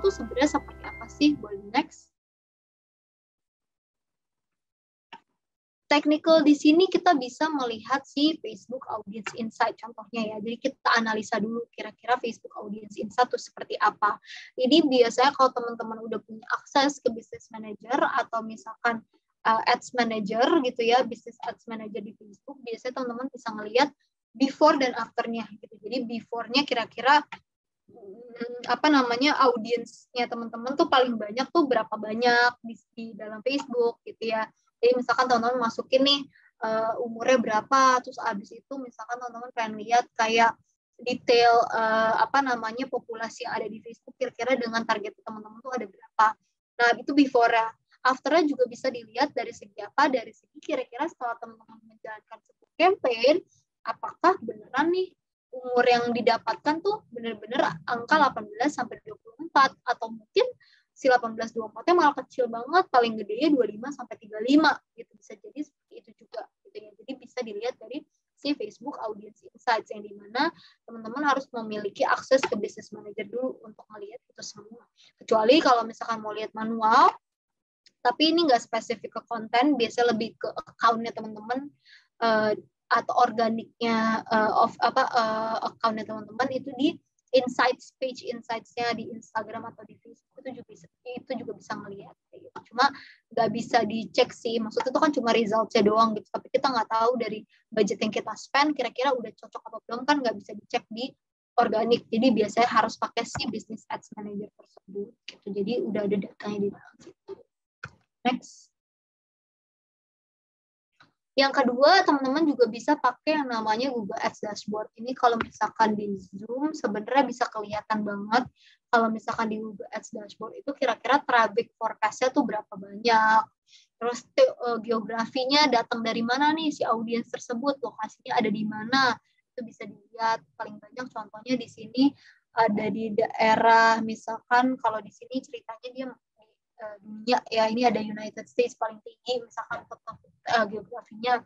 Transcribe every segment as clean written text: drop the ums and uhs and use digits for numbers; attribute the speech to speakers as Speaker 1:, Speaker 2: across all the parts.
Speaker 1: tuh sebenarnya seperti apa sih? Boleh next. Technical di sini kita bisa melihat si Facebook Audience Insight contohnya ya. Jadi kita analisa dulu kira-kira Facebook Audience Insight itu seperti apa. Ini biasanya kalau teman-teman udah punya akses ke Business Manager atau misalkan Ads Manager gitu ya, Business Ads Manager di Facebook, biasanya teman-teman bisa ngelihat before dan after-nya gitu. Jadi before-nya kira-kira audiensnya teman-teman tuh paling banyak tuh berapa banyak di dalam Facebook gitu ya. Jadi misalkan teman-teman masukin nih umurnya berapa, terus abis itu misalkan teman-teman pengen lihat kayak detail populasi yang ada di Facebook kira-kira dengan target teman-teman tuh ada berapa. Nah itu before-nya. After-nya juga bisa dilihat dari segi apa, dari segi kira-kira setelah teman-teman menjalankan sebuah campaign, apakah beneran nih umur yang didapatkan tuh bener-bener angka 18 sampai 24 atau mungkin si 18-24-nya malah kecil banget, paling gedenya 25 sampai 35 gitu, bisa jadi seperti itu juga gitu ya. Jadi bisa dilihat dari si Facebook Audience Insights yang dimana teman-teman harus memiliki akses ke Business Manager dulu untuk melihat itu semua. Kecuali kalau misalkan mau lihat manual, tapi ini nggak spesifik ke konten, biasanya lebih ke account-nya teman-teman atau organiknya account-nya teman-teman itu di insights, page insights-nya di Instagram atau di Facebook itu juga bisa ngelihat gitu. Cuma nggak bisa dicek sih, maksudnya itu kan cuma results-nya doang gitu, tapi kita nggak tahu dari budget yang kita spend kira-kira udah cocok apa belum, kan nggak bisa dicek di organik. Jadi biasanya harus pakai si Business Ads Manager tersebut gitu. Jadi udah ada datanya di dalam situ. Next. Yang kedua, teman-teman juga bisa pakai yang namanya Google Ads Dashboard. Ini kalau misalkan di Zoom sebenarnya bisa kelihatan banget. Kalau misalkan di Google Ads Dashboard itu kira-kira traffic forecast-nya tuh berapa banyak. Terus geografinya datang dari mana nih si audiens tersebut, lokasinya ada di mana. Itu bisa dilihat. Paling banyak contohnya di sini ada di daerah, misalkan kalau di sini ceritanya dia dunia ya, ini ada United States paling tinggi misalkan geografinya.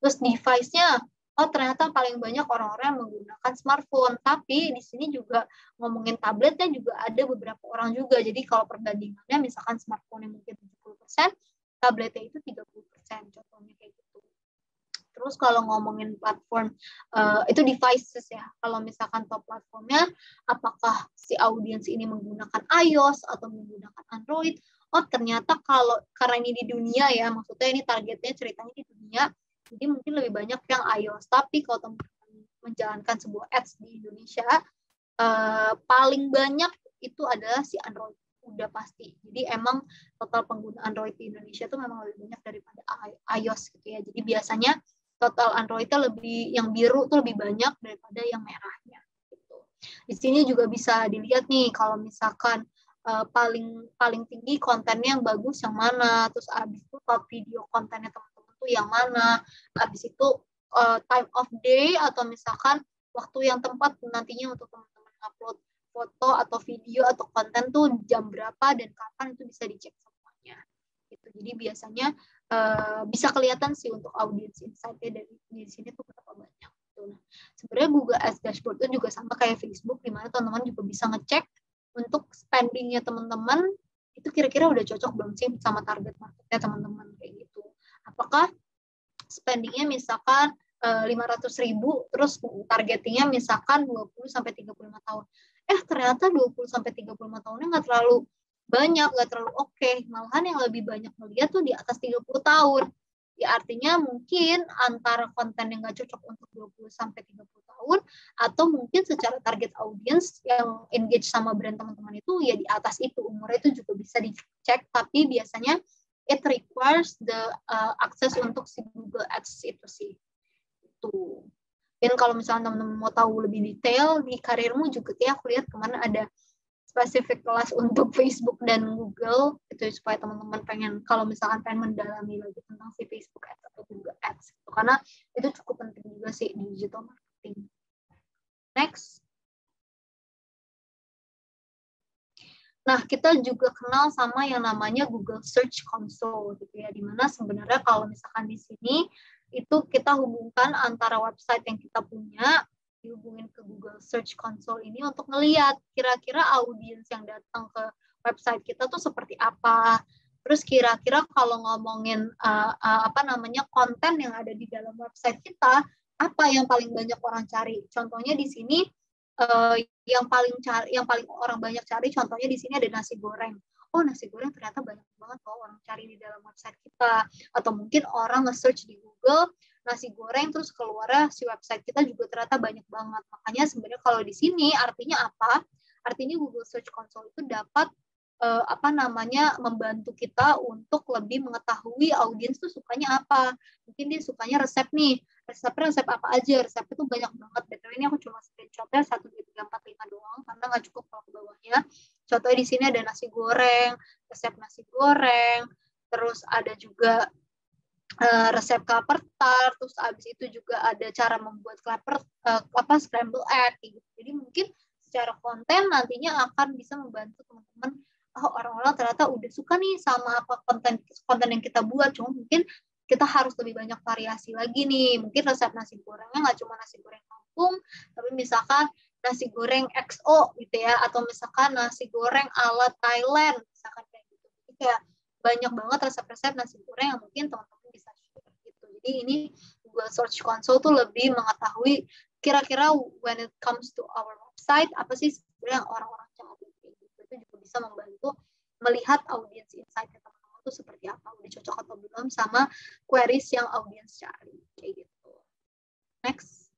Speaker 1: Terus device-nya, oh ternyata paling banyak orang-orang yang menggunakan smartphone, tapi di sini juga ngomongin tabletnya juga ada beberapa orang juga. Jadi kalau perbandingannya misalkan smartphone-nya mungkin 70%, tabletnya itu 30%, contohnya kayak gitu. Terus kalau ngomongin platform, itu devices ya. Kalau misalkan top platformnya, apakah si audiens ini menggunakan iOS atau menggunakan Android? Oh ternyata karena ini di dunia ya, maksudnya ini targetnya ceritanya di dunia, jadi mungkin lebih banyak yang iOS. Tapi kalau teman-teman menjalankan sebuah ads di Indonesia, paling banyak itu adalah si Android. Udah pasti. Jadi emang total pengguna Android di Indonesia itu memang lebih banyak daripada iOS gitu ya. Jadi biasanya total Android-nya yang biru tuh lebih banyak daripada yang merahnya gitu. Di sini juga bisa dilihat nih kalau misalkan paling tinggi kontennya yang bagus yang mana, terus abis itu top video kontennya teman-teman tuh yang mana, abis itu time of day atau misalkan waktu yang tepat nantinya untuk teman-teman upload foto atau video atau konten tuh jam berapa dan kapan, itu bisa dicek semuanya gitu. Jadi biasanya bisa kelihatan sih untuk audience insight-nya dari di sini tuh berapa banyak. Nah, sebenarnya Google Ads Dashboard itu juga sama kayak Facebook, di mana teman-teman juga bisa ngecek untuk spending-nya teman-teman itu kira-kira udah cocok belum sih sama target marketnya teman-teman kayak gitu. Apakah spending-nya misalkan 500.000, terus targetingnya misalkan 20 sampai 35 tahun. Ternyata 20 sampai 35 tahunnya nggak terlalu banyak, nggak terlalu oke. Malahan yang lebih banyak melihat tuh di atas 30 tahun. Ya artinya mungkin antara konten yang nggak cocok untuk 20 sampai 30 tahun, atau mungkin secara target audience yang engage sama brand teman-teman itu ya di atas itu, umurnya itu juga bisa dicek, tapi biasanya it requires the akses untuk si Google Ads itu sih. Itu. Dan kalau misalnya teman-teman mau tahu lebih detail di karirmu juga ya, aku lihat kemana ada spesifik kelas untuk Facebook dan Google itu, supaya teman-teman kalau misalkan pengen mendalami lagi tentang si Facebook Ads atau Google Ads gitu. Karena itu cukup penting juga sih di digital marketing. Next. Nah, kita juga kenal sama yang namanya Google Search Console gitu ya, dimana sebenarnya kalau misalkan di sini itu kita hubungkan antara website yang kita punya dihubungin ke Google Search Console ini untuk ngelihat kira-kira audiens yang datang ke website kita tuh seperti apa. Terus kira-kira kalau ngomongin konten yang ada di dalam website kita, apa yang paling banyak orang cari? Contohnya di sini yang paling orang banyak cari, contohnya di sini ada nasi goreng. Oh, nasi goreng ternyata banyak banget orang cari di dalam website kita. Atau mungkin orang nge-search di Google nasi goreng, terus keluar si website kita juga ternyata banyak banget. Makanya sebenarnya kalau di sini artinya apa? Artinya Google Search Console itu dapat membantu kita untuk lebih mengetahui audiens tuh sukanya apa. Mungkin dia sukanya resep nih. Resep apa aja? Resep itu banyak banget. Betul, ini aku cuma screenshotnya 1, 2, 3, 4, 5 doang karena nggak cukup kalau ke bawahnya. Contohnya di sini ada nasi goreng, resep nasi goreng, terus ada juga resep klaper tart, terus abis itu juga ada cara membuat scramble egg gitu. Jadi mungkin secara konten nantinya akan bisa membantu teman-teman, orang-orang ternyata udah suka nih sama apa konten yang kita buat, cuma mungkin kita harus lebih banyak variasi lagi nih. Mungkin resep nasi gorengnya nggak cuma nasi goreng kampung, tapi misalkan nasi goreng XO gitu ya, atau misalkan nasi goreng ala Thailand, misalkan kayak gitu. Jadi kayak banyak banget resep-resep nasi goreng yang mungkin teman-teman bisa share gitu. Jadi ini Google Search Console tuh lebih mengetahui kira-kira when it comes to our website, apa sih sebenarnya yang orang-orang cari gitu. Itu juga bisa membantu melihat audience insight teman-teman tuh seperti apa, udah cocok atau belum sama queries yang audience cari kayak gitu. Next.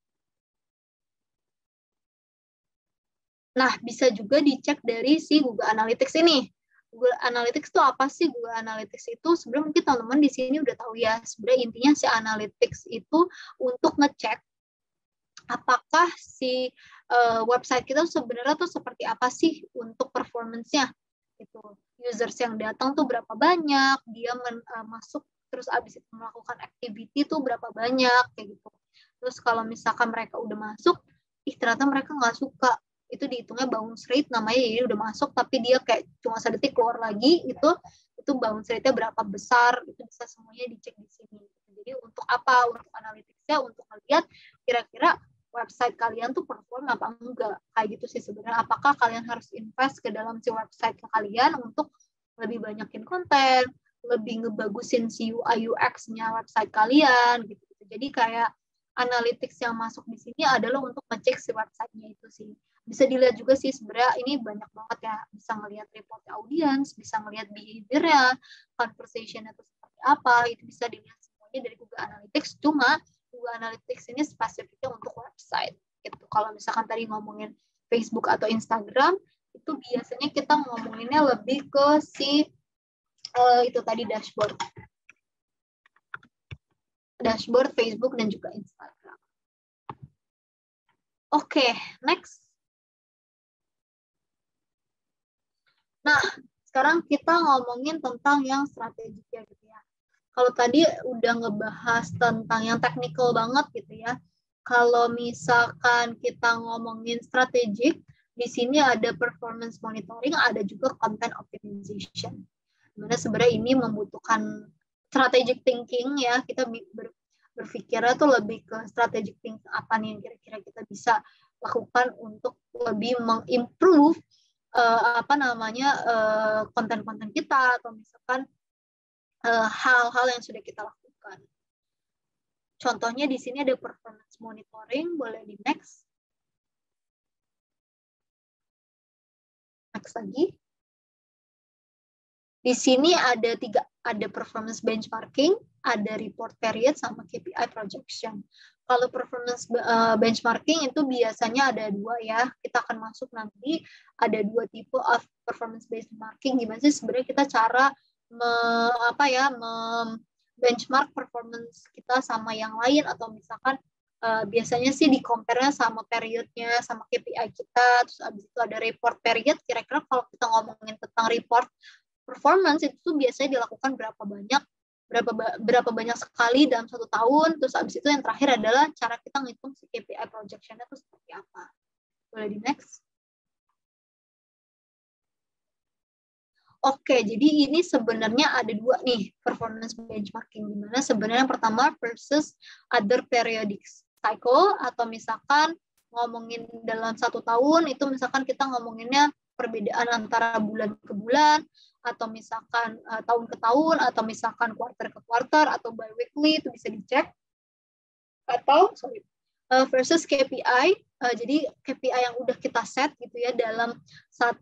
Speaker 1: Nah, bisa juga dicek dari si Google Analytics ini. Google Analytics itu apa sih? Google Analytics itu sebenarnya mungkin teman-teman di sini udah tahu ya. Sebenarnya intinya si Analytics itu untuk ngecek apakah si website kita sebenarnya tuh seperti apa sih untuk performance-nya. Gitu. Users yang datang tuh berapa banyak, dia masuk terus abis itu melakukan activity tuh berapa banyak kayak gitu. Terus kalau misalkan mereka udah masuk, ternyata mereka nggak suka, itu dihitungnya bounce rate namanya, jadi udah masuk tapi dia kayak cuma sedetik keluar lagi gitu, itu bounce rate-nya berapa besar, itu bisa semuanya dicek di sini. Jadi untuk apa? Untuk analytics-nya, untuk melihat kira-kira website kalian tuh perform apa enggak, kayak gitu sih sebenarnya. Apakah kalian harus invest ke dalam si website kalian untuk lebih banyakin konten, lebih ngebagusin si UI UX-nya website kalian gitu. Jadi kayak analytics yang masuk di sini adalah untuk ngecek si website-nya itu sih. Bisa dilihat juga sih sebenarnya ini banyak banget ya, bisa ngelihat report audience, bisa ngelihat behavior-nya, conversation itu seperti apa, itu bisa dilihat semuanya dari Google Analytics. Cuma Google Analytics ini spesifiknya untuk website gitu. Kalau misalkan tadi ngomongin Facebook atau Instagram, itu biasanya kita ngomonginnya lebih ke si itu tadi dashboard Facebook dan juga Instagram. Oke, next. Nah, sekarang kita ngomongin tentang yang strategik ya gitu ya. Kalau tadi udah ngebahas tentang yang teknikal banget gitu ya. Kalau misalkan kita ngomongin strategik, di sini ada performance monitoring, ada juga content optimization. Dimana sebenarnya ini membutuhkan strategic thinking ya, kita berpikirnya tuh lebih ke strategic thinking apa nih yang kira-kira kita bisa lakukan untuk lebih mengimprove konten-konten kita, atau misalkan hal-hal yang sudah kita lakukan. Contohnya di sini ada performance monitoring, boleh di next. Next lagi. Di sini ada performance benchmarking, ada report period, sama KPI projection. Kalau performance benchmarking itu biasanya ada 2 ya. Kita akan masuk nanti ada 2 tipe of performance benchmarking. Gimana sih sebenarnya kita cara benchmark performance kita sama yang lain, atau misalkan biasanya sih di compare-nya sama periodnya, sama KPI kita, terus abis itu ada report period. Kira-kira kalau kita ngomongin tentang report performance itu tuh biasanya dilakukan berapa banyak sekali dalam 1 tahun, terus abis itu yang terakhir adalah cara kita ngitung si KPI projection-nya itu seperti apa. Boleh di next. Oke, jadi ini sebenarnya ada 2 nih performance benchmarking, di mana sebenarnya yang pertama versus other periodic cycle, atau misalkan ngomongin dalam 1 tahun, itu misalkan kita ngomonginnya perbedaan antara bulan ke bulan, atau misalkan tahun ke tahun, atau misalkan quarter ke quarter, atau bi-weekly, itu bisa dicek. Atau versus KPI, jadi KPI yang udah kita set gitu ya dalam 1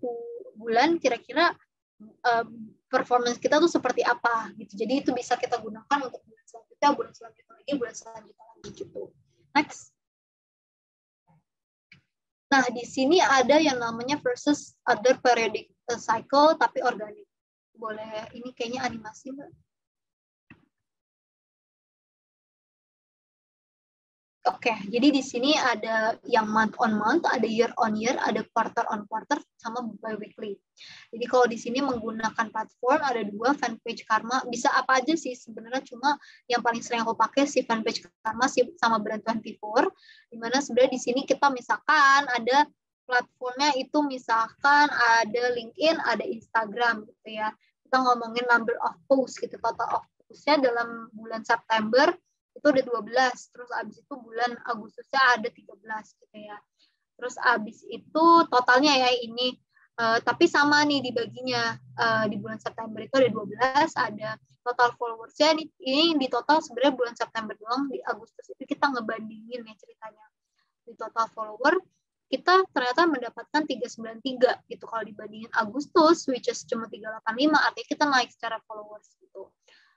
Speaker 1: bulan, kira-kira performance kita tuh seperti apa gitu. Jadi itu bisa kita gunakan untuk bulan selanjutnya lagi, bulan selanjutnya lagi gitu. Next. Nah, di sini ada yang namanya versus other periodic cycle tapi organik. Boleh, ini kayaknya animasi, Mbak. Oke, jadi di sini ada yang month on month, ada year on year, ada quarter on quarter, sama bi-weekly. Jadi kalau di sini menggunakan platform ada 2, Fanpage Karma, bisa apa aja sih sebenarnya, cuma yang paling sering aku pakai si Fanpage Karma sama Brand24, dimana sebenarnya di sini kita misalkan ada platformnya itu misalkan ada LinkedIn, ada Instagram gitu ya. Kita ngomongin number of posts gitu, total of posts-nya dalam bulan September itu ada 12, terus abis itu bulan Agustusnya ada 13 gitu ya. Terus abis itu totalnya ya ini, tapi sama nih dibaginya, di bulan September itu ada 12, ada total followersnya, ini di total sebenarnya bulan September doang, di Agustus itu kita ngebandingin ya ceritanya. Di total follower, kita ternyata mendapatkan 393 gitu, kalau dibandingin Agustus, which is cuma 385, artinya kita naik secara followers gitu.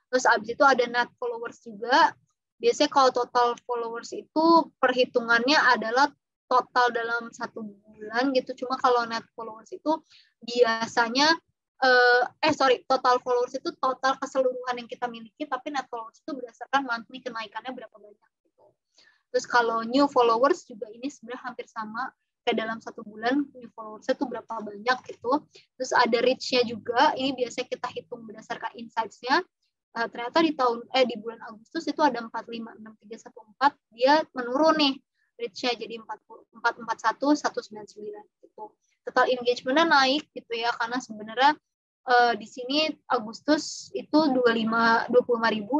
Speaker 1: Terus abis itu ada net followers juga. Biasanya kalau total followers itu perhitungannya adalah total dalam 1 bulan gitu. Cuma kalau net followers itu biasanya total followers itu total keseluruhan yang kita miliki, tapi net followers itu berdasarkan monthly kenaikannya berapa banyak gitu. Terus kalau new followers juga ini sebenarnya hampir sama, kayak dalam 1 bulan new followers itu berapa banyak gitu. Terus ada reach-nya juga, ini biasanya kita hitung berdasarkan insights-nya. Ternyata di bulan Agustus itu ada 456.314, dia menurun nih reach-nya jadi 441.199 gitu. Total engagement-nya naik gitu ya, karena sebenarnya di sini Agustus itu 25.000,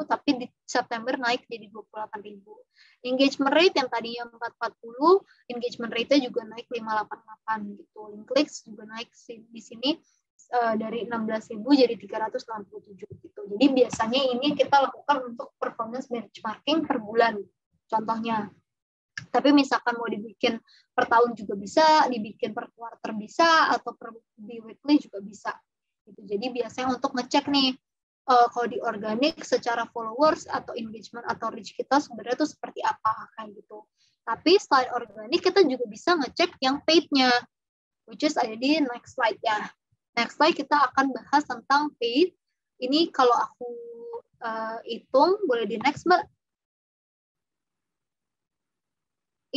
Speaker 1: tapi di September naik jadi 28.000. Engagement rate yang tadinya 440, engagement rate-nya juga naik 588 gitu. Link clicks juga naik di sini dari 16.000 jadi 367 gitu. Jadi biasanya ini kita lakukan untuk performance benchmarking per bulan, contohnya. Tapi misalkan mau dibikin per tahun juga bisa, dibikin per quarter bisa, atau per bi-weekly juga bisa. Gitu. Jadi biasanya untuk ngecek nih, kalau di organik secara followers atau engagement atau reach kita sebenarnya itu seperti apa kayak gitu. Tapi selain organik kita juga bisa ngecek yang paid-nya, which is ada di next slide ya. Next slide kita akan bahas tentang paid. Ini kalau aku hitung, boleh di next, Mbak.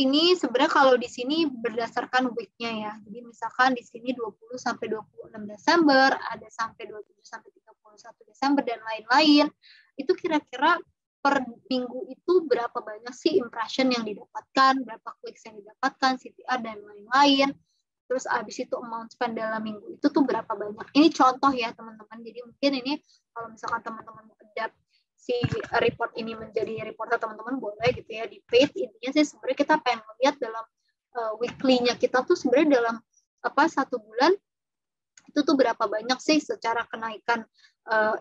Speaker 1: Ini sebenarnya kalau di sini berdasarkan week-nya ya. Jadi misalkan di sini 20 sampai 26 Desember, ada sampai 27 sampai 31 Desember dan lain-lain. Itu kira-kira per minggu itu berapa banyak sih impression yang didapatkan, berapa clicks yang didapatkan, CTR dan lain-lain. Terus abis itu amount spend dalam minggu itu tuh berapa banyak. Ini contoh ya teman-teman. Jadi mungkin ini kalau misalkan teman-teman mau adapt si report ini menjadi report teman-teman boleh gitu ya di paid. Intinya sih sebenarnya kita pengen melihat dalam weekly-nya kita tuh sebenarnya dalam 1 bulan itu tuh berapa banyak sih secara kenaikan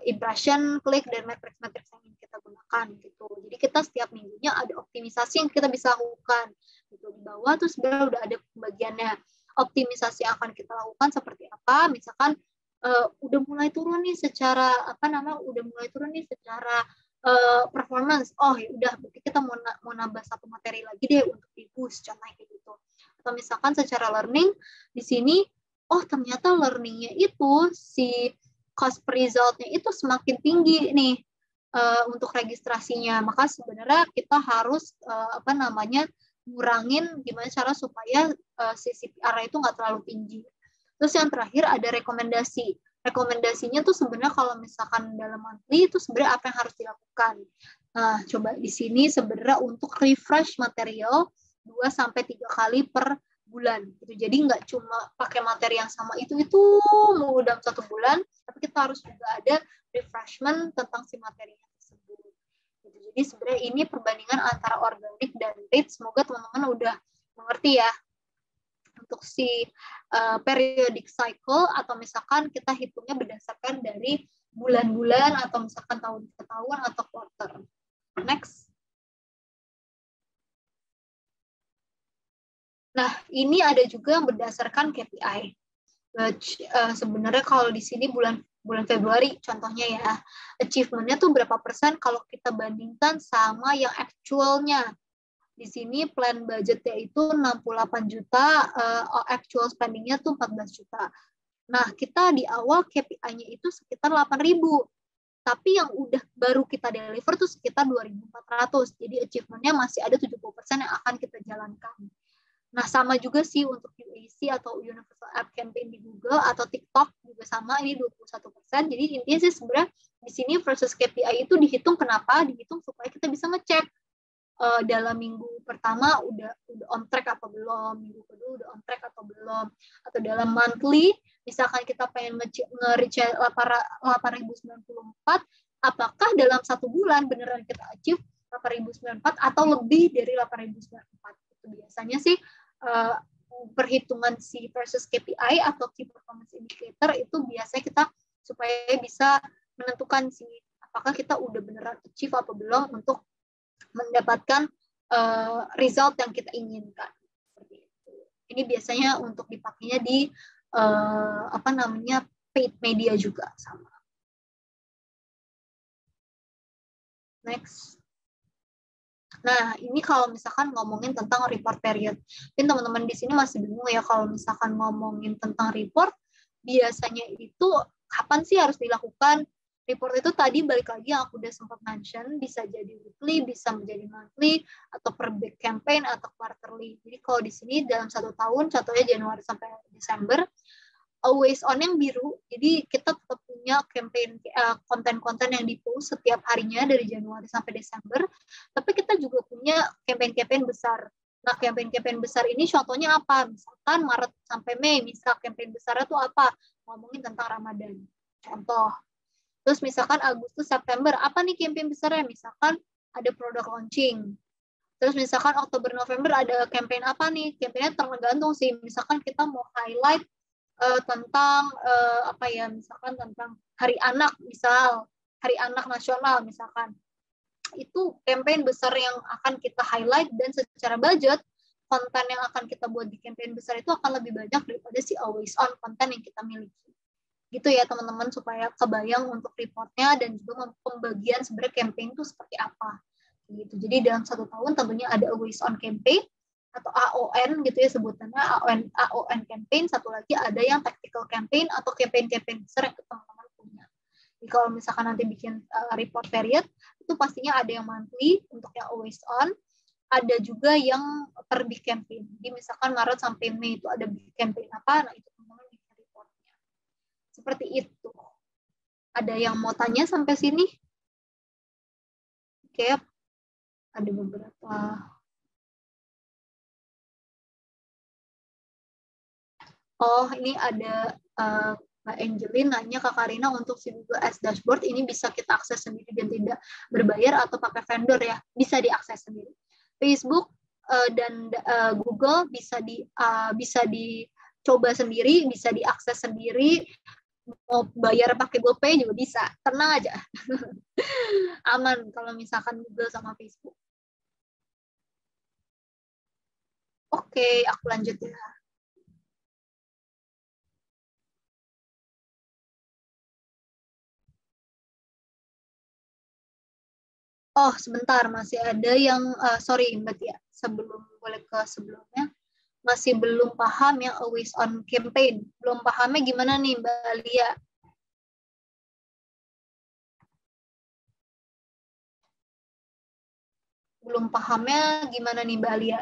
Speaker 1: impression, klik, dan metrics-metrics yang ingin kita gunakan gitu. Jadi kita setiap minggunya ada optimisasi yang kita bisa lakukan gitu. Di bawah tuh sebenarnya udah ada pembagiannya. Optimisasi yang akan kita lakukan seperti apa? Misalkan udah mulai turun nih secara performance. Oh ya udah, berarti kita mau nambah 1 materi lagi deh untuk di boost, contohnya kayak gitu. Atau misalkan secara learning di sini, oh ternyata learningnya itu si cost per result-nya itu semakin tinggi nih untuk registrasinya. Maka sebenarnya kita harus ngurangin gimana cara supaya si CPR itu nggak terlalu tinggi. Terus yang terakhir ada rekomendasi. Rekomendasinya tuh sebenarnya kalau misalkan dalam monthly itu sebenarnya apa yang harus dilakukan. Nah, coba di sini sebenarnya untuk refresh material 2-3 kali per bulan. Gitu. Jadi nggak cuma pakai materi yang sama itu mau dalam 1 bulan, tapi kita harus juga ada refreshment tentang si materinya tersebut. Jadi sebenarnya ini perbandingan antara organik dan paid. Semoga teman-teman udah Mengerti ya? Untuk si periodic cycle, atau misalkan kita hitungnya berdasarkan dari bulan-bulan atau misalkan tahun ke tahun atau quarter. Next. Nah, ini ada juga yang berdasarkan KPI. Sebenarnya kalau di sini bulan Februari contohnya ya, achievement-nya tuh berapa persen kalau kita bandingkan sama yang actual-nya. Di sini plan budgetnya itu 68 juta, actual spending-nya tuh 14 juta. Nah, kita di awal KPI-nya itu sekitar 8.000. Tapi yang udah baru kita deliver tuh sekitar 2.400. Jadi achievement-nya masih ada 70% yang akan kita jalankan. Nah, sama juga sih untuk UAC atau Universal App Campaign di Google atau TikTok juga sama, ini 21%. Jadi intinya sih sebenarnya di sini versus KPI itu dihitung kenapa? Dihitung supaya kita bisa ngecek dalam minggu pertama udah on track apa belum, minggu kedua udah on track atau belum, atau dalam monthly misalkan kita pengen nge-reach 8.094, apakah dalam satu bulan beneran kita achieve 8.094 atau lebih dari 8.094. Itu biasanya sih perhitungan si versus KPI atau Key Performance Indicator itu biasanya kita supaya bisa menentukan sih apakah kita udah beneran achieve apa belum untuk mendapatkan result yang kita inginkan. Seperti itu. Ini biasanya untuk dipakainya di paid media juga sama. Next. Nah, ini kalau misalkan ngomongin tentang report period. Mungkin teman-teman di sini masih bingung ya kalau misalkan ngomongin tentang report, biasanya itu kapan sih harus dilakukan? Report itu tadi balik lagi yang aku udah sempat mention, bisa jadi weekly, bisa menjadi monthly, atau per big campaign, atau quarterly. Jadi kalau di sini dalam 1 tahun, contohnya Januari sampai Desember, always on yang biru, jadi kita tetap punya campaign konten-konten yang di-post setiap harinya dari Januari sampai Desember, tapi kita juga punya campaign-campaign besar. Nah, campaign-campaign besar ini contohnya apa? Misalkan Maret sampai Mei, misal campaign besarnya itu apa? Ngomongin tentang Ramadan. Contoh. Terus misalkan Agustus, September, apa nih campaign besarnya? Misalkan ada product launching. Terus misalkan Oktober, November ada campaign apa nih? Campaignnya tergantung sih. Misalkan kita mau highlight tentang misalkan tentang Hari Anak, misal Hari Anak Nasional misalkan. Itu campaign besar yang akan kita highlight, dan secara budget konten yang akan kita buat di campaign besar itu akan lebih banyak daripada si always on konten yang kita miliki. Gitu ya teman-teman, supaya kebayang untuk reportnya dan juga pembagian sebenarnya campaign itu seperti apa. Gitu. Jadi dalam 1 tahun tentunya ada always on campaign atau AON gitu ya sebutannya, AON campaign. Satu lagi ada yang tactical campaign atau campaign besar yang teman-teman punya. Jadi kalau misalkan nanti bikin report period, itu pastinya ada yang monthly untuk yang always on, ada juga yang per big campaign. Jadi misalkan Maret sampai Mei itu ada big campaign apa, nah itu teman-teman bikin reportnya. Seperti itu. Ada yang mau tanya sampai sini? Oke, ada beberapa. Oh, ini ada Mbak Angelin nanya ke Karina, untuk si Google Ads Dashboard ini bisa kita akses sendiri dan tidak berbayar atau pakai vendor ya? Bisa diakses sendiri. Facebook dan Google bisa dicoba sendiri, bisa diakses sendiri. Mau bayar pakai GoPay juga bisa. Tenang aja. Aman kalau misalkan Google sama Facebook. Oke, aku lanjut ya. Oh, sebentar, masih ada yang, sorry Mbak Tia, sebelum boleh ke sebelumnya, masih belum paham yang always on campaign. Belum pahamnya gimana nih Mbak Lia? Belum pahamnya gimana nih Mbak Lia?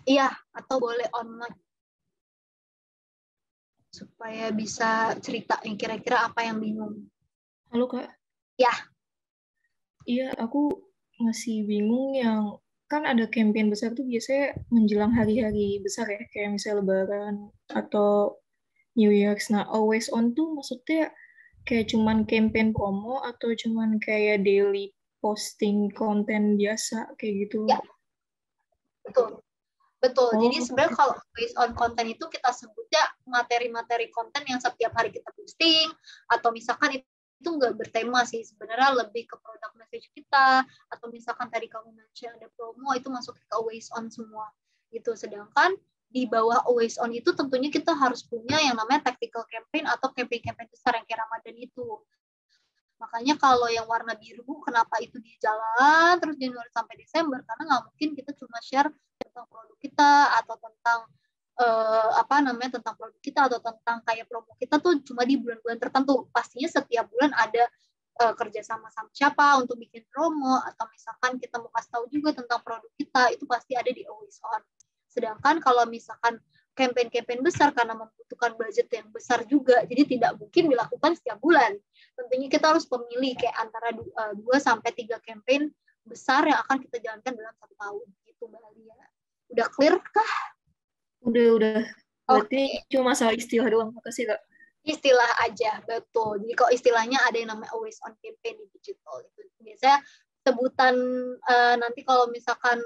Speaker 1: Iya, atau boleh online. Supaya bisa cerita yang kira-kira apa yang bingung.
Speaker 2: Halo Kak.
Speaker 1: Ya.
Speaker 2: Iya, aku masih bingung yang kan ada campaign besar tuh biasanya menjelang hari-hari besar ya, kayak misalnya Lebaran atau New Year's. Nah, always on tuh maksudnya kayak cuman campaign promo atau cuman kayak daily posting konten biasa kayak gitu?
Speaker 1: Ya, betul. Betul. Jadi
Speaker 2: Oh,
Speaker 1: sebenarnya kalau based on konten itu kita sebutnya materi-materi konten yang setiap hari kita posting, atau misalkan itu nggak bertema sih, sebenarnya lebih ke product message kita, atau misalkan tadi kamu mention ada promo, itu masuk ke always on semua gitu. Sedangkan di bawah always on itu tentunya kita harus punya yang namanya tactical campaign atau campaign-campaign besar yang kayak Ramadan itu. Makanya kalau yang warna biru, kenapa itu di jalan terus Januari sampai Desember? Karena nggak mungkin kita cuma share tentang produk kita atau tentang tentang produk kita atau tentang kayak promo kita tuh cuma di bulan-bulan tertentu. Pastinya setiap bulan ada kerja sama siapa untuk bikin promo, atau misalkan kita mau kasih tahu juga tentang produk kita, itu pasti ada di always on. Sedangkan kalau misalkan campaign-campaign besar karena membutuhkan budget yang besar juga, jadi tidak mungkin dilakukan setiap bulan. Tentunya kita harus memilih kayak antara 2-3 campaign besar yang akan kita jalankan dalam 1 tahun gitu, Mbak Alia. Udah clear kah?
Speaker 2: udah. Berarti
Speaker 1: Oke.
Speaker 2: cuma masalah istilah doang. Makasih, Kak.
Speaker 1: Istilah aja, betul. Jadi kalau istilahnya ada yang namanya always on campaign di digital. Itu biasanya sebutan nanti kalau misalkan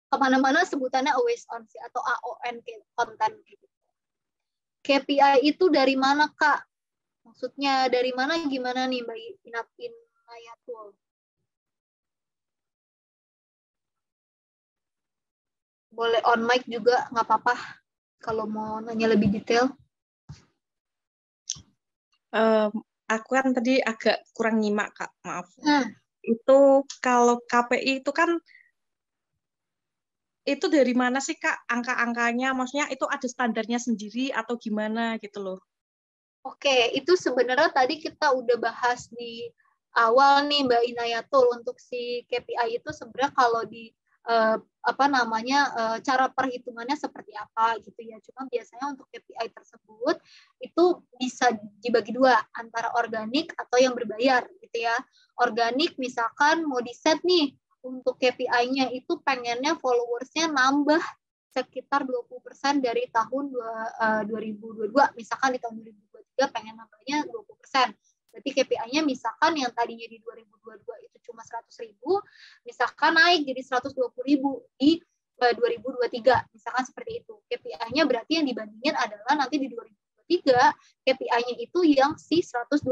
Speaker 1: kemana-mana sebutannya always on sih, atau AON konten gitu. KPI itu dari mana, Kak? Maksudnya dari mana, gimana nih Mbak Inayatul? Boleh on mic juga, nggak apa-apa kalau mau nanya lebih detail.
Speaker 3: Aku kan tadi agak kurang nyimak, Kak, maaf. Itu kalau KPI itu kan itu dari mana sih, Kak, angka-angkanya? Maksudnya itu ada standarnya sendiri atau gimana gitu loh?
Speaker 1: Oke, itu sebenarnya tadi kita udah bahas di awal nih Mbak Inayatul. Untuk si KPI itu sebenarnya kalau di cara perhitungannya seperti apa gitu ya. Cuma biasanya untuk KPI tersebut itu bisa dibagi dua, antara organik atau yang berbayar gitu ya. Organik misalkan mau di set nih untuk KPI-nya itu pengennya followersnya nambah sekitar 20% dari tahun 2022. Misalkan di tahun 2023 pengen nambahnya 20%. Berarti KPI-nya misalkan yang tadinya di 2022 itu cuma 100.000, misalkan naik jadi 120.000 di 2023. Misalkan seperti itu. KPI-nya berarti yang dibandingin adalah nanti di 2023 KPI-nya itu yang si 120.000.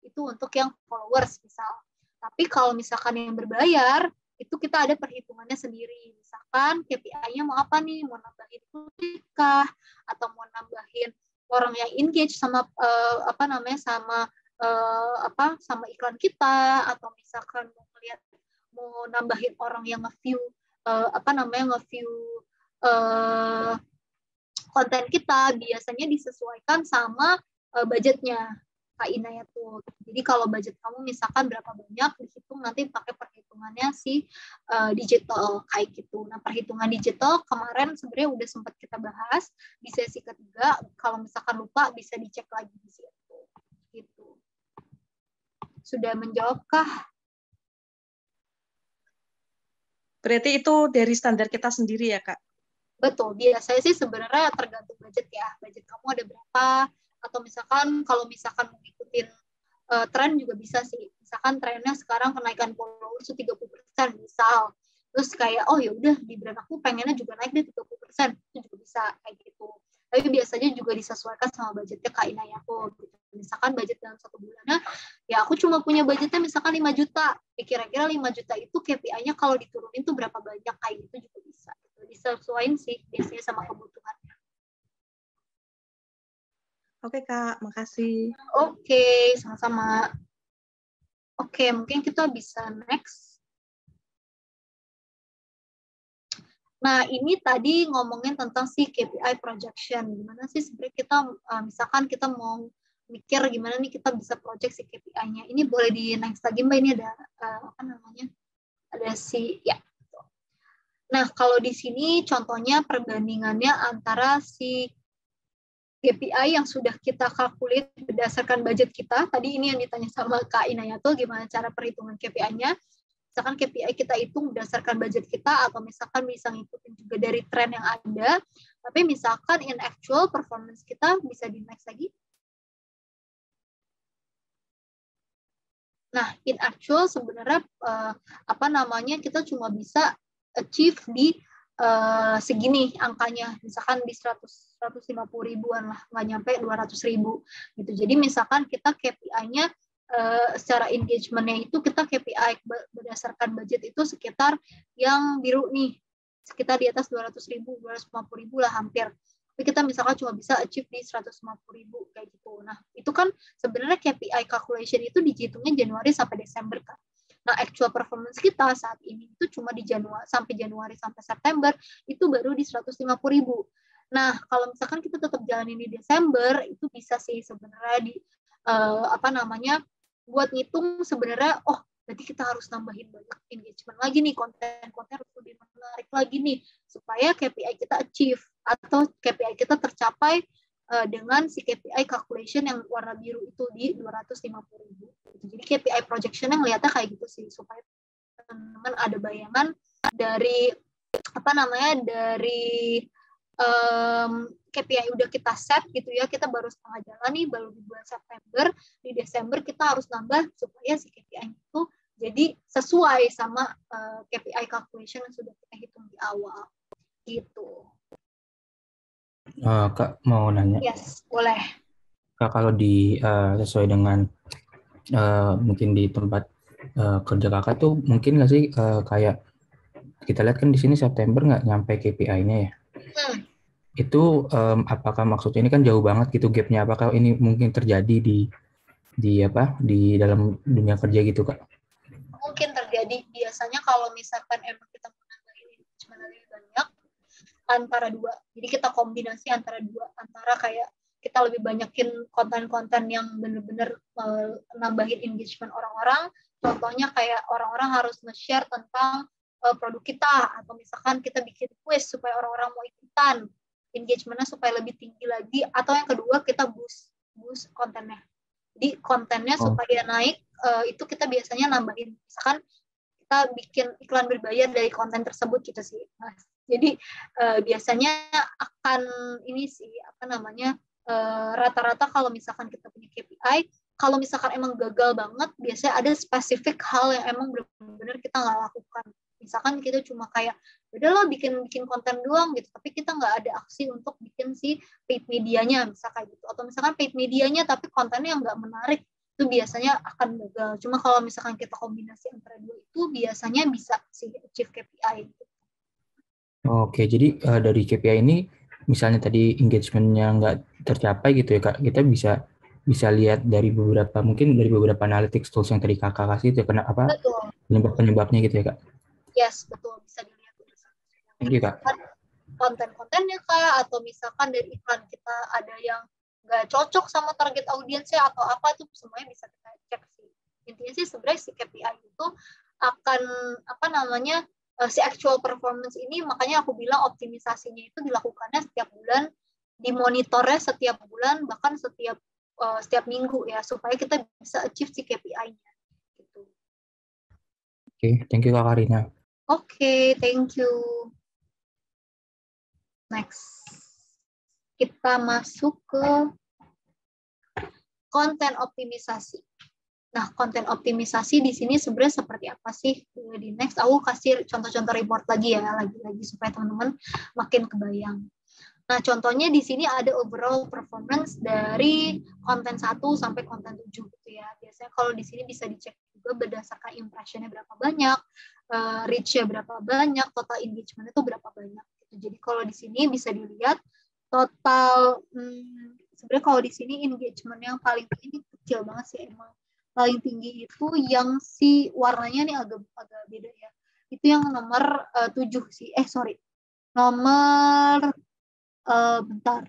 Speaker 1: Itu untuk yang followers misal. Tapi kalau misalkan yang berbayar, itu kita ada perhitungannya sendiri. Misalkan KPI-nya mau apa nih? Mau nambahin klik kah? Atau mau nambahin orang yang engage sama sama iklan kita, atau misalkan mau nambahin orang yang nge-view konten kita, biasanya disesuaikan sama budgetnya Kak Inayatul. Jadi kalau budget kamu misalkan berapa banyak, dihitung nanti pakai perhitungannya si digital kayak gitu. Nah, perhitungan digital kemarin sebenarnya udah sempat kita bahas di sesi ketiga. Kalau misalkan lupa bisa dicek lagi di situ. Gitu. Sudah menjawabkah?
Speaker 3: Berarti itu dari standar kita sendiri ya, Kak?
Speaker 1: Betul. Biasanya sih sebenarnya tergantung budget ya. Budget kamu ada berapa? Atau misalkan kalau misalkan mengikuti tren juga bisa sih. Misalkan trennya sekarang kenaikan followers 30% misal. Terus kayak ya udah di brand aku pengennya juga naik deh 30%. Itu juga bisa kayak gitu. Tapi biasanya juga disesuaikan sama budgetnya Kak Inaya aku gitu. Misalkan budget dalam 1 bulannya, ya aku cuma punya budgetnya misalkan 5 juta. Ya kira-kira 5 juta itu KPI-nya kalau diturunin tuh berapa banyak, kayak gitu juga bisa. Gitu. Disesuaikan sih biasanya sama kebutuhannya.
Speaker 3: Oke, Kak, makasih.
Speaker 1: Oke, sama-sama. Oke, mungkin kita bisa next. Nah, ini tadi ngomongin tentang si KPI projection. Gimana sih sebenarnya kita, misalkan kita mau mikir gimana nih kita bisa project si KPI-nya. Ini boleh di next lagi, Mbak. Ini ada, ada si, ya. Nah, kalau di sini contohnya perbandingannya antara si KPI yang sudah kita kalkulit berdasarkan budget kita. Tadi ini yang ditanya sama Kak Inayatul, gimana cara perhitungan KPI-nya. Misalkan KPI kita hitung berdasarkan budget kita, atau misalkan bisa ngikutin juga dari tren yang ada. Tapi misalkan in actual performance kita bisa di next lagi. Nah, in actual sebenarnya kita cuma bisa achieve di segini angkanya, misalkan di 150 ribuan lah, nggak nyampe 200 ribu gitu. Jadi misalkan kita KPI-nya secara engagement-nya itu kita KPI berdasarkan budget itu sekitar yang biru nih, sekitar di atas 200 ribu, 250 ribu lah hampir. Tapi kita misalkan cuma bisa achieve di 150 ribu kayak gitu. Nah, itu kan sebenarnya KPI calculation itu dihitungnya Januari sampai Desember kan. Nah, actual performance kita saat ini itu cuma di Januari sampai September itu baru di 150 ribu. Nah, kalau misalkan kita tetap jalanin di Desember, itu bisa sih sebenarnya buat ngitung sebenarnya, berarti kita harus nambahin banyak engagement lagi nih, konten-konten harus lebih menarik lagi nih, supaya KPI kita achieve, atau KPI kita tercapai dengan si KPI calculation yang warna biru itu di 250 ribu. Jadi KPI projection yang ngeliatnya kayak gitu sih, supaya teman-teman ada bayangan dari KPI udah kita set gitu ya, kita baru setengah jalan nih, baru di bulan September, di Desember kita harus nambah supaya si KPI itu jadi sesuai sama KPI calculation yang sudah kita hitung di awal gitu.
Speaker 4: Kak mau nanya.
Speaker 1: Yes, boleh.
Speaker 4: Kak, kalau sesuai dengan mungkin di tempat kerja kakak tuh mungkin nggak sih kayak kita lihat kan di sini September nggak nyampe KPI-nya ya? Itu apakah maksudnya ini kan jauh banget gitu gapnya? Apakah ini mungkin terjadi di dalam dunia kerja gitu Kak?
Speaker 1: Mungkin terjadi. Biasanya kalau misalkan emang kita menambahin engagement lebih banyak antara dua. Jadi kita kombinasi antara dua, antara kayak kita lebih banyakin konten-konten yang benar-benar nambahin engagement orang-orang. Contohnya kayak orang-orang harus nge-share tentang produk kita, atau misalkan kita bikin quiz supaya orang-orang mau ikutan, engagement-nya supaya lebih tinggi lagi. Atau yang kedua kita boost kontennya. Jadi kontennya supaya naik, itu kita biasanya nambahin. Misalkan kita bikin iklan berbayar dari konten tersebut gitu sih. Nah, jadi biasanya akan ini sih rata-rata kalau misalkan kita punya KPI, kalau misalkan emang gagal banget, biasanya ada spesifik hal yang emang benar-benar kita nggak lakukan. Misalkan kita cuma kayak udahlah bikin konten doang gitu, tapi kita nggak ada aksi untuk bikin si paid medianya misalkan gitu, atau misalkan paid medianya tapi kontennya nggak menarik, itu biasanya akan gagal. Cuma kalau misalkan kita kombinasi antara dua itu biasanya bisa sih achieve KPI gitu.
Speaker 4: Oke, jadi dari KPI ini misalnya tadi engagement-nya nggak tercapai gitu ya Kak, kita bisa lihat dari beberapa analytics tools yang tadi Kakak kasih itu kenapa penyebabnya gitu ya Kak?
Speaker 1: Yes, betul, bisa dilihat
Speaker 4: Thank you, Kak.
Speaker 1: Konten-kontennya Kak, atau misalkan dari iklan kita ada yang nggak cocok sama target audiensnya atau apa, itu semuanya bisa kita cek sih. Intinya sih sebenarnya si KPI itu akan si actual performance ini, makanya aku bilang optimisasinya itu dilakukannya setiap bulan, dimonitornya setiap bulan, bahkan setiap minggu ya, supaya kita bisa achieve si KPI-nya gitu.
Speaker 4: Oke, thank you Kak Karina.
Speaker 1: Oke, thank you. Next, kita masuk ke konten optimisasi. Nah, konten optimisasi di sini sebenarnya seperti apa sih? Di next, aku kasih contoh-contoh report lagi ya, lagi-lagi supaya teman-teman makin kebayang. Nah, contohnya di sini ada overall performance dari konten 1 sampai konten 7 gitu ya. Biasanya kalau di sini bisa dicek juga berdasarkan impression-nya berapa banyak, reach-nya berapa banyak, total engagement itu berapa banyak. Gitu. Jadi kalau di sini bisa dilihat total, sebenarnya kalau di sini engagement yang paling tinggi kecil banget sih emang. Paling tinggi itu yang si warnanya nih agak beda ya. Itu yang nomor 7 sih. Nomor 4,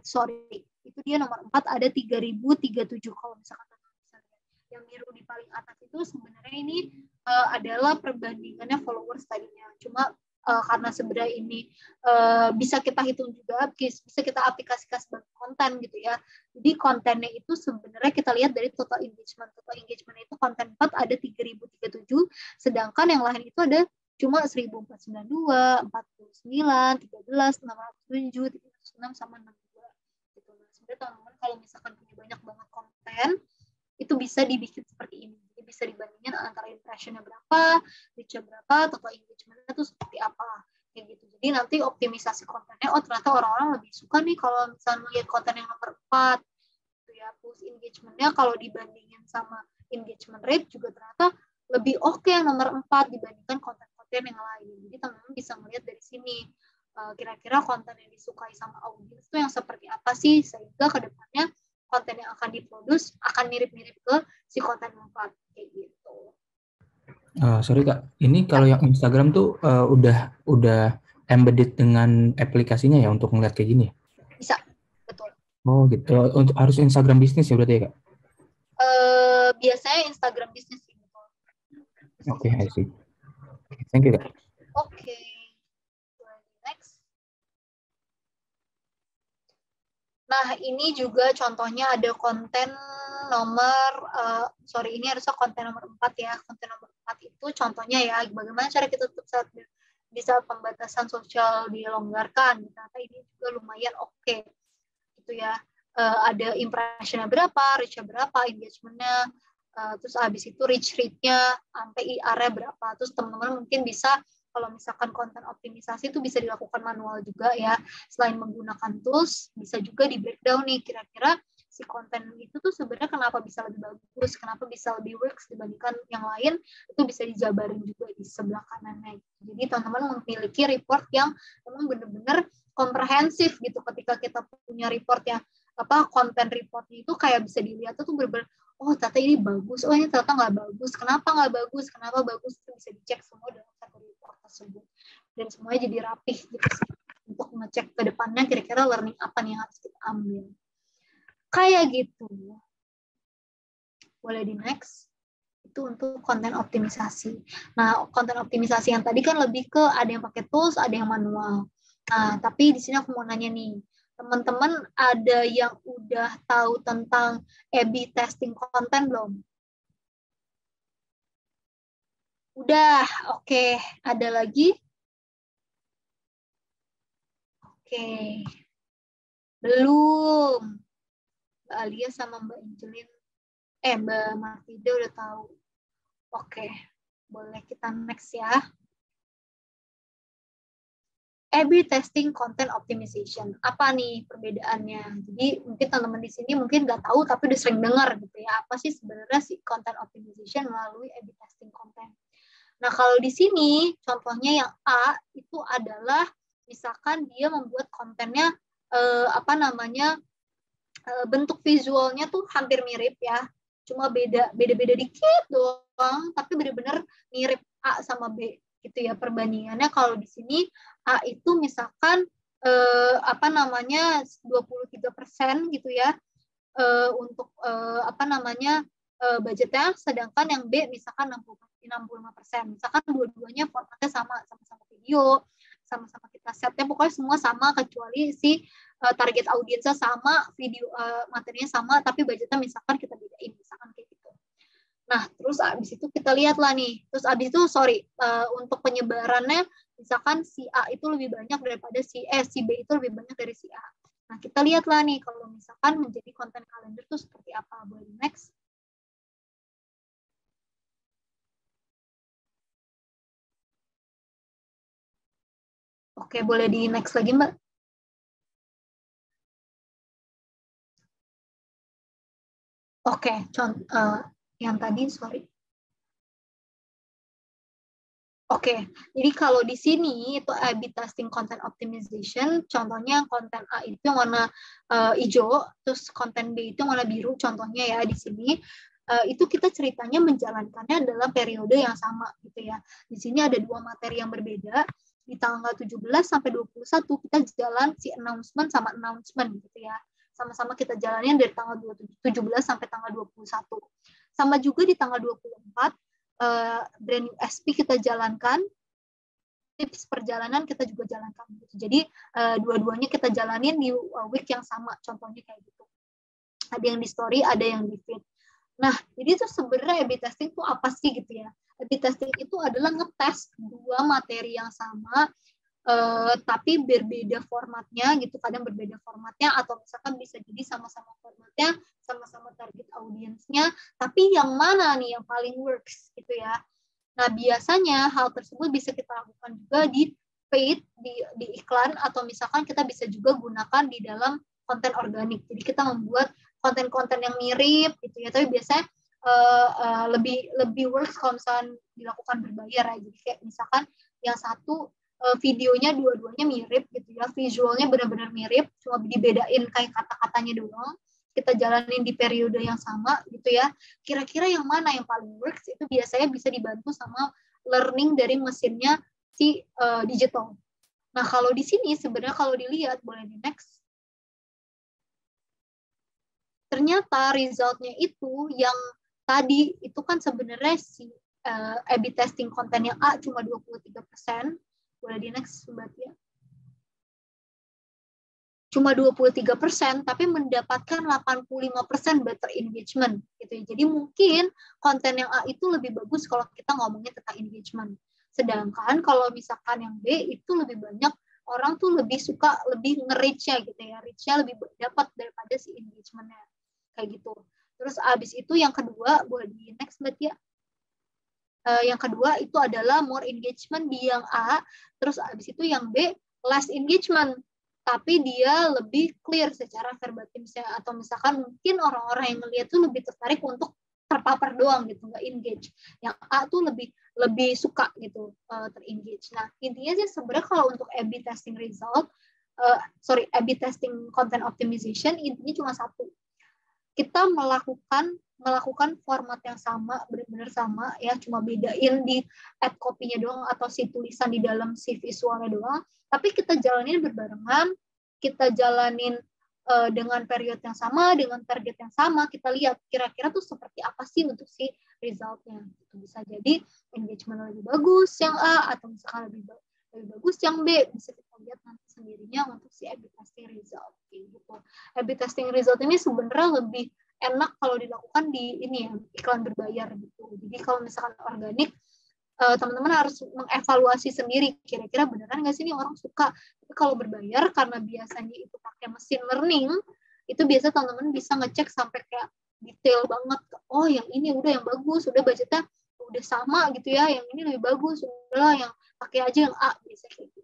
Speaker 1: sorry. Itu dia nomor 4, ada 3037 kalau misalkan yang biru di paling atas itu sebenarnya ini adalah perbandingannya followers tadinya. Cuma karena sebenarnya ini bisa kita hitung juga, bisa kita aplikasikan sebagai konten gitu ya. Jadi kontennya itu sebenarnya kita lihat dari total engagement. Total engagement itu konten 4 ada 3037, sedangkan yang lain itu ada cuma 1492, 49, 13, 607, 306 sama 62 gitu. Nah, sebenarnya teman-teman kalau misalkan punya banyak banget konten itu bisa dibikin seperti ini. Jadi bisa dibandingin antara impressionnya berapa, reach-nya berapa, total engagement-nya itu seperti apa. Kayak gitu. Jadi nanti optimisasi kontennya, oh ternyata orang-orang lebih suka nih kalau misalnya melihat konten yang nomor 4. Gitu ya. Post engagement-nya kalau dibandingin sama engagement rate juga ternyata lebih oke yang nomor 4 dibandingkan konten-konten yang lain. Jadi teman-teman bisa melihat dari sini kira-kira konten yang disukai sama audiens itu yang seperti apa sih, sehingga ke depannya konten yang akan diproduce akan mirip-mirip ke si konten 4 kayak gitu.
Speaker 4: Sorry Kak, ini kalau yang Instagram tuh udah embedded dengan aplikasinya ya untuk ngeliat kayak gini?
Speaker 1: Bisa, betul.
Speaker 4: Oh gitu, untuk harus Instagram bisnis ya berarti ya Kak?
Speaker 1: Biasanya Instagram bisnis sih, betul.
Speaker 4: Oke, I see. Thank you Kak.
Speaker 1: Oke. Next. Nah, ini juga contohnya ada konten nomor, ini harusnya konten nomor 4 ya. Konten nomor 4 itu contohnya ya, bagaimana cara kita tetap di saat pembatasan sosial dilonggarkan. Ternyata ini juga lumayan oke. Gitu ya. Ada impression-nya berapa, reach-nya berapa, engagement-nya, terus habis itu reach rate-nya, sampai IR-nya berapa. Terus teman-teman mungkin bisa, kalau misalkan konten optimisasi itu bisa dilakukan manual juga ya. Selain menggunakan tools, bisa juga di breakdown nih, kira-kira si konten itu tuh sebenarnya kenapa bisa lebih bagus, kenapa bisa lebih works dibandingkan yang lain, itu bisa dijabarin juga di sebelah kanannya. Jadi teman-teman memiliki report yang memang benar-benar komprehensif gitu. Ketika kita punya report yang konten reportnya itu kayak bisa dilihat tuh benar-benar, oh ternyata ini bagus, oh ini ternyata nggak bagus, kenapa bagus, itu bisa dicek semua dalam satu report tersebut, dan semuanya jadi rapih gitu sih, untuk ngecek ke depannya kira-kira learning apa nih yang harus kita ambil, kayak gitu. Boleh di next. Itu untuk konten optimisasi. Nah, konten optimisasi yang tadi kan lebih ke ada yang pakai tools, ada yang manual. Nah, tapi di sini aku mau nanya nih, teman-teman ada yang udah tahu tentang A/B testing konten belum? Udah, oke. Ada lagi? Oke. Belum. Mbak Alia sama Mbak Angelin, Mbak Martida udah tahu. Oke, boleh kita next ya. A/B testing content optimization. Apa nih perbedaannya? Jadi mungkin teman-teman di sini mungkin nggak tahu tapi udah sering dengar gitu ya. Apa sih sebenarnya si content optimization melalui A/B testing content? Nah, kalau di sini contohnya yang A itu adalah misalkan dia membuat kontennya bentuk visualnya tuh hampir mirip ya. Cuma beda-beda dikit doang, tapi benar-benar mirip A sama B gitu ya perbandingannya. Kalau di sini A itu misalkan 23% gitu ya untuk budgetnya, sedangkan yang B misalkan 65%. Misalkan dua-duanya formatnya sama-sama video, sama-sama kita setnya, pokoknya semua sama kecuali si target audiensnya sama, video materinya sama, tapi budgetnya misalkan kita bedain, misalkan kayak gitu. Nah, terus abis itu kita lihat lah nih. Terus abis itu, untuk penyebarannya, misalkan si A itu lebih banyak daripada si B itu lebih banyak dari si A. Nah, kita lihat lah nih, kalau misalkan menjadi konten kalender itu seperti apa. Boleh next. Oke, boleh di next lagi, Mbak. Oke, yang tadi, Oke, jadi kalau di sini itu A/B testing content optimization, contohnya konten A itu yang warna hijau, terus konten B itu yang warna biru, contohnya ya di sini. Itu kita ceritanya menjalankannya dalam periode yang sama gitu ya. Di sini ada dua materi yang berbeda. Di tanggal 17 sampai 21 kita jalan si announcement sama announcement gitu ya. Sama-sama kita jalanin dari tanggal 17 sampai tanggal 21. Sama juga di tanggal 24 brand USP kita jalankan, tips perjalanan kita juga jalankan. Jadi dua-duanya kita jalanin di week yang sama, contohnya kayak gitu. Ada yang di story, ada yang di feed. Nah, jadi itu sebenarnya A/B testing itu apa sih gitu ya? A/B testing itu adalah ngetes dua materi yang sama, tapi berbeda formatnya gitu, kadang berbeda formatnya, atau misalkan bisa jadi sama-sama formatnya, sama-sama target audiensnya, tapi yang mana nih yang paling works gitu ya. Nah, biasanya hal tersebut bisa kita lakukan juga di paid, di iklan, atau misalkan kita bisa juga gunakan di dalam konten organik. Jadi kita membuat konten-konten yang mirip gitu ya, tapi biasanya lebih works kalau misalkan dilakukan berbayar ya. Jadi kayak misalkan yang satu videonya dua-duanya mirip gitu ya, visualnya benar-benar mirip, cuma dibedain kayak kata-katanya doang, kita jalanin di periode yang sama gitu ya. Kira-kira yang mana yang paling works, itu biasanya bisa dibantu sama learning dari mesinnya si digital. Nah, kalau di sini sebenarnya kalau dilihat, boleh di next. Ternyata resultnya itu yang tadi itu kan sebenarnya si A/B testing konten yang A cuma 23%. Boleh di next, Mbak Tia. Cuma 23%, tapi mendapatkan 85% better engagement. Gitu ya. Jadi mungkin konten yang A itu lebih bagus kalau kita ngomongin tentang engagement. Sedangkan kalau misalkan yang B itu lebih banyak, orang tuh lebih suka, lebih nge-reach-nya gitu ya. Reach-nya lebih dapat daripada si engagement-nya. Kayak gitu. Terus abis itu yang kedua, boleh di next Mbak Tia. Yang kedua itu adalah more engagement di yang A, terus abis itu yang B less engagement, tapi dia lebih clear secara verbatim, atau misalkan mungkin orang-orang yang ngeliat tuh lebih tertarik untuk terpapar doang gitu, nggak engage. Yang A tuh lebih suka gitu terengage. Nah, intinya sih sebenarnya kalau untuk A/B testing result, A/B testing content optimization, intinya cuma satu. Kita melakukan format yang sama, benar-benar sama ya, cuma bedain di add copy-nya doang atau si tulisan di dalam si visualnya doang, tapi kita jalanin berbarengan, kita jalanin dengan periode yang sama, dengan target yang sama, kita lihat kira-kira tuh seperti apa sih untuk si resultnya. Itu bisa jadi engagement lebih bagus yang A, atau misalkan lebih bagus yang B, bisa kita lihat nanti sendirinya untuk si A/B testing result gitu. A/B testing result ini sebenarnya lebih enak kalau dilakukan di ini ya, iklan berbayar gitu. Jadi kalau misalkan organik, teman-teman harus mengevaluasi sendiri, kira-kira beneran nggak sih ini orang suka. Tapi kalau berbayar, karena biasanya itu pakai mesin learning, itu biasa teman-teman bisa ngecek sampai kayak detail banget. Oh, yang ini udah yang bagus, udah budgetnya udah sama gitu ya, yang ini lebih bagus, udah yang pakai aja yang A, biasa kayak gitu.